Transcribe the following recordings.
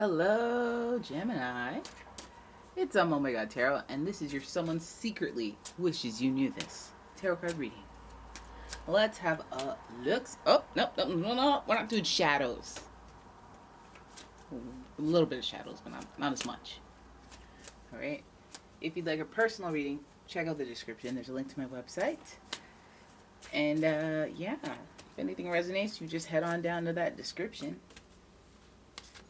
Hello, Gemini. It's umomgtarot, and this is your someone secretly wishes you knew this tarot card reading. Let's have a look. Oh, no. We're not doing shadows. A little bit of shadows, but not as much. All right. If you'd like a personal reading, check out the description. There's a link to my website. And yeah, if anything resonates, you just head on down to that description.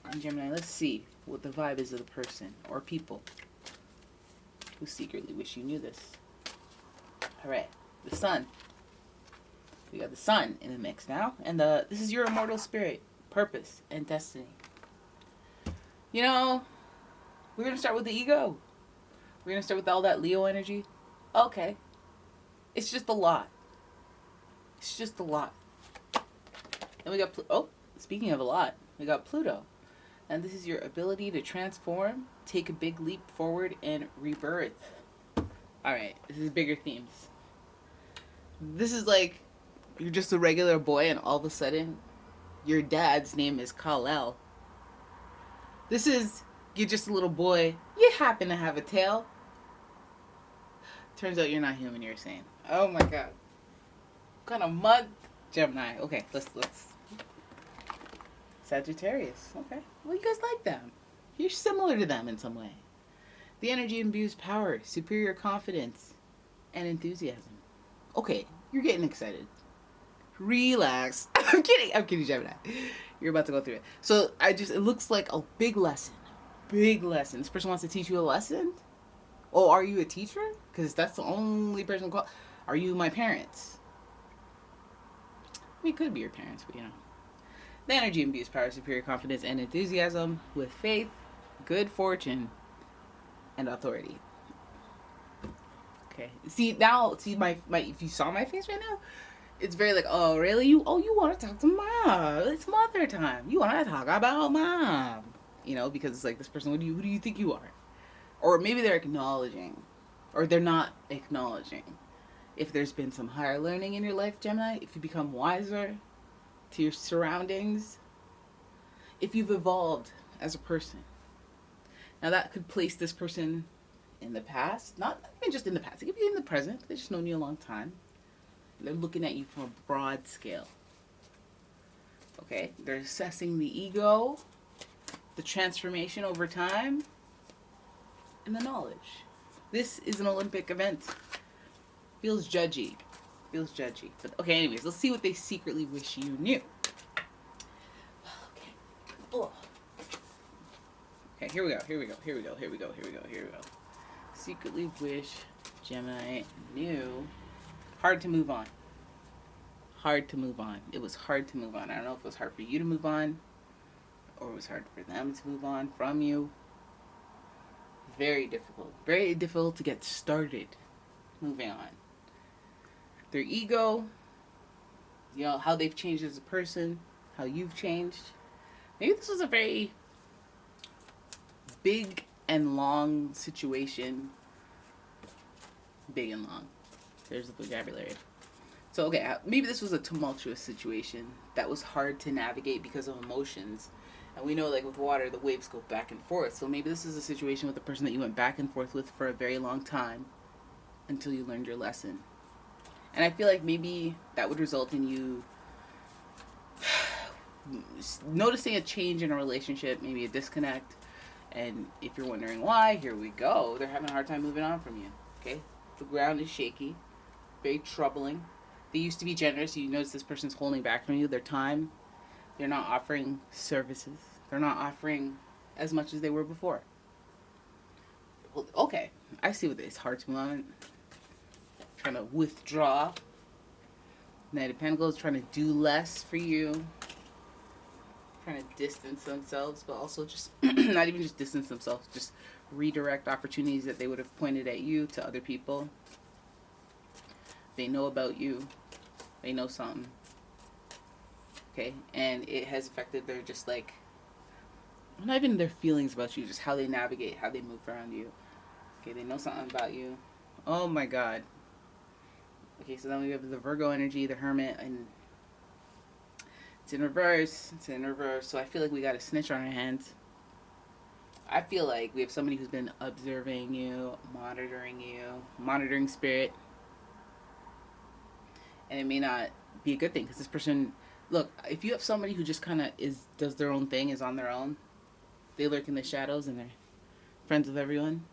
And Gemini, let's see what the vibe is of the person or people who secretly wish you knew this. All right, the sun. We got the sun in the mix now, and this is your immortal spirit, purpose, and destiny. You know, we're gonna start with the ego. We're gonna start with all that Leo energy. Okay, it's just a lot. It's just a lot. And we got speaking of a lot, we got Pluto. And this is your ability to transform, take a big leap forward, and rebirth. Alright, this is bigger themes. This is like, you're just a regular boy and all of a sudden, your dad's name is Kal-El. This is, you're just a little boy, you happen to have a tail. Turns out you're not human, you're sane. Oh my god. What kind of mug? Gemini. Okay, let's Sagittarius. Okay. Well, you guys like them. You're similar to them in some way. The energy imbues power, superior confidence, and enthusiasm. Okay, you're getting excited. Relax. I'm kidding, Gemini. You're about to go through it. So it looks like a big lesson. Big lesson. This person wants to teach you a lesson? Oh, are you a teacher? Because that's the only person called. Are you my parents? We could be your parents, but you know. The energy imbues power, superior confidence, and enthusiasm with faith, good fortune, and authority. Okay. See my if you saw my face right now, it's very like, oh really? You want to talk to mom? It's mother time. You want to talk about mom? You know, because it's like this person. Who do you think you are? Or maybe they're acknowledging, or they're not acknowledging. If there's been some higher learning in your life, Gemini, if you become wiser to your surroundings, if you've evolved as a person. Now that could place this person in the past, not even just in the past, it could be in the present. They've just known you a long time. They're looking at you from a broad scale. Okay, they're assessing the ego, the transformation over time, and the knowledge. This is an Olympic event. Feels judgy. But okay, anyways, let's see what they secretly wish you knew. Okay. Oh. Okay, here we go. Secretly wish Gemini knew. Hard to move on. It was hard to move on. I don't know if it was hard for you to move on, or it was hard for them to move on from you. Very difficult. Very difficult to get started moving on. Their ego, you know, how they've changed as a person, how you've changed. Maybe this was a very big and long situation. Big and long. There's the vocabulary. So, okay, maybe this was a tumultuous situation that was hard to navigate because of emotions. And we know, like, with water, the waves go back and forth. So maybe this is a situation with a person that you went back and forth with for a very long time until you learned your lesson. And I feel like maybe that would result in you noticing a change in a relationship, maybe a disconnect. And if you're wondering why, here we go. They're having a hard time moving on from you. Okay? The ground is shaky. Very troubling. They used to be generous. You notice this person's holding back from you their time. They're not offering services. They're not offering as much as they were before. Okay. I see what it is. Hard to move on. Trying to withdraw. Knight of Pentacles trying to do less for you. Trying to distance themselves, but also just not even just distance themselves, just redirect opportunities that they would have pointed at you to other people. They know about you. They know something. Okay, and it has affected their just like, not even their feelings about you, just how they navigate, how they move around you. Okay, they know something about you. Oh my god. Okay, so then we have the Virgo energy, the Hermit, and it's in reverse. So I feel like we got a snitch on our hands. I feel like we have somebody who's been observing you, monitoring spirit, and it may not be a good thing because this person, look, if you have somebody who just kind of does their own thing, is on their own, they lurk in the shadows and they're friends with everyone.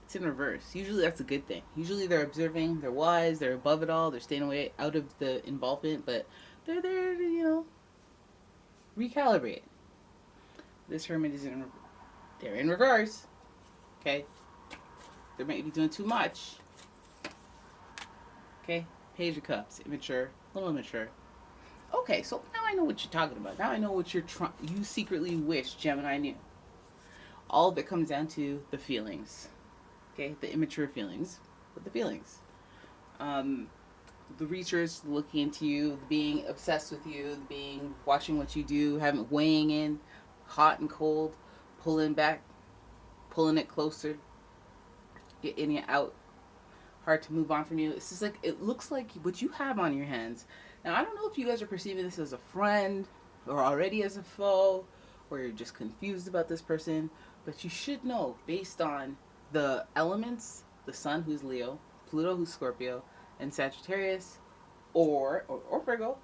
It's in reverse. Usually that's a good thing. Usually they're observing, they're wise, they're above it all, they're staying away out of the involvement, but they're there to, recalibrate. This hermit is they're in reverse. Okay? They might be doing too much. Okay? Page of Cups, immature, a little immature. Okay, so now I know what you're talking about. Now I know what you secretly wish Gemini knew. All of it comes down to the feelings. Okay, the immature feelings, but the feelings. The research, looking into you, being obsessed with you, watching what you do, weighing in, hot and cold, pulling back, pulling it closer, get in, you out, hard to move on from you. It's just like, it looks like what you have on your hands. Now, I don't know if you guys are perceiving this as a friend or already as a foe, or you're just confused about this person, but you should know based on the elements, the Sun, who's Leo, Pluto, who's Scorpio, and Sagittarius, or Virgo,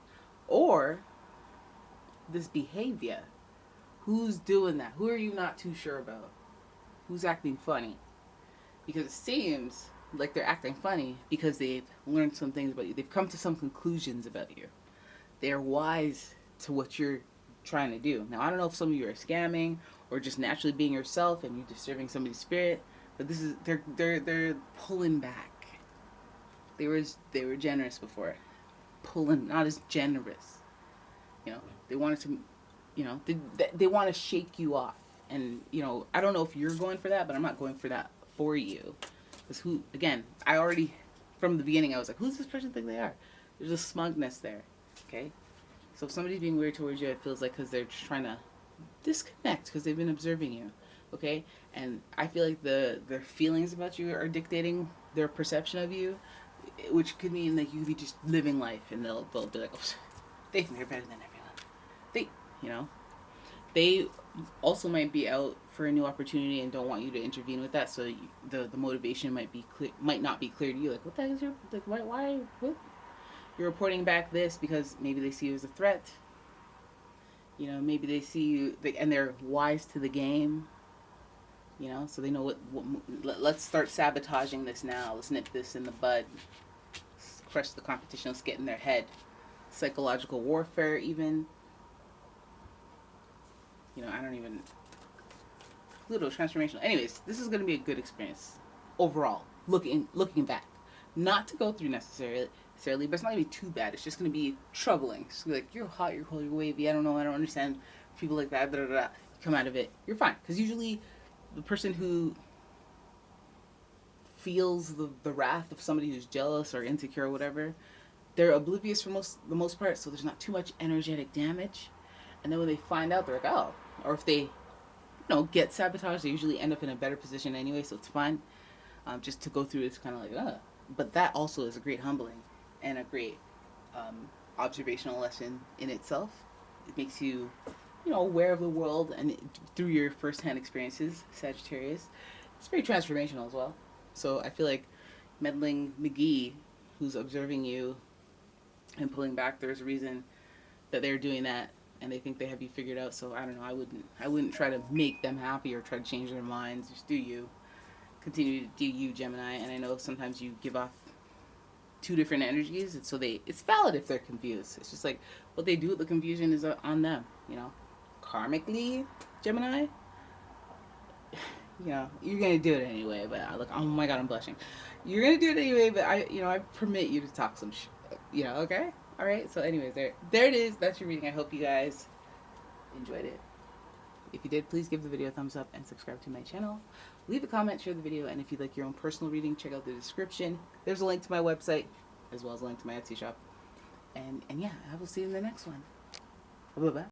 or this behavior. Who's doing that? Who are you not too sure about? Who's acting funny? Because it seems like they're acting funny because they've learned some things about you. They've come to some conclusions about you. They're wise to what you're trying to do. Now, I don't know if some of you are scamming or just naturally being yourself and you're disturbing somebody's spirit. But this is they're pulling back. They were generous before, pulling, not as generous. They wanted to, they want to shake you off. And I don't know if you're going for that, but I'm not going for that for you. Because I already from the beginning I was like, who's this person think they are? There's a smugness there. Okay, so if somebody's being weird towards you, it feels like because they're just trying to disconnect because they've been observing you. Okay, and I feel like their feelings about you are dictating their perception of you, which could mean that you could be just living life, and they'll be like, oh, they think they're better than everyone. They also might be out for a new opportunity and don't want you to intervene with that. So the motivation might not be clear to you. Like, what the heck is your why what? You're reporting back this because maybe they see you as a threat. Maybe they see you and they're wise to the game. So they know let's start sabotaging this now. Let's nip this in the bud. Let's crush the competition. Let's get in their head. Psychological warfare, even. I don't even. Little transformational. Anyways, this is going to be a good experience overall. Looking back, not to go through necessarily, but it's not going to be too bad. It's just going to be troubling. It's gonna be like, you're hot, you're cold, you're wavy. I don't know. I don't understand people like that. Blah, blah, blah. You come out of it, you're fine. Because usually the person who feels the wrath of somebody who's jealous or insecure or whatever, they're oblivious for the most part, so there's not too much energetic damage. And then when they find out, they're like, oh. Or if they, get sabotaged, they usually end up in a better position anyway, so it's fine. Just to go through it's kind of like, But that also is a great humbling and a great observational lesson in itself. It makes you aware of the world, and through your first-hand experiences, Sagittarius, it's very transformational as well. So I feel like meddling McGee, who's observing you and pulling back, there's a reason that they're doing that, and they think they have you figured out. So I don't know. I wouldn't try to make them happy or try to change their minds. Just do you. Continue to do you, Gemini. And I know sometimes you give off two different energies, and so it's valid if they're confused. It's just like what they do with the confusion is on them. Karmically, Gemini, you're gonna do it anyway. But oh my God, I'm blushing. You're gonna do it anyway, but I permit you to talk some okay? All right. So anyways, there it is. That's your reading. I hope you guys enjoyed it. If you did, please give the video a thumbs up and subscribe to my channel. Leave a comment, share the video, and if you'd like your own personal reading, check out the description. There's a link to my website, as well as a link to my Etsy shop. And yeah, I will see you in the next one. Bye-bye.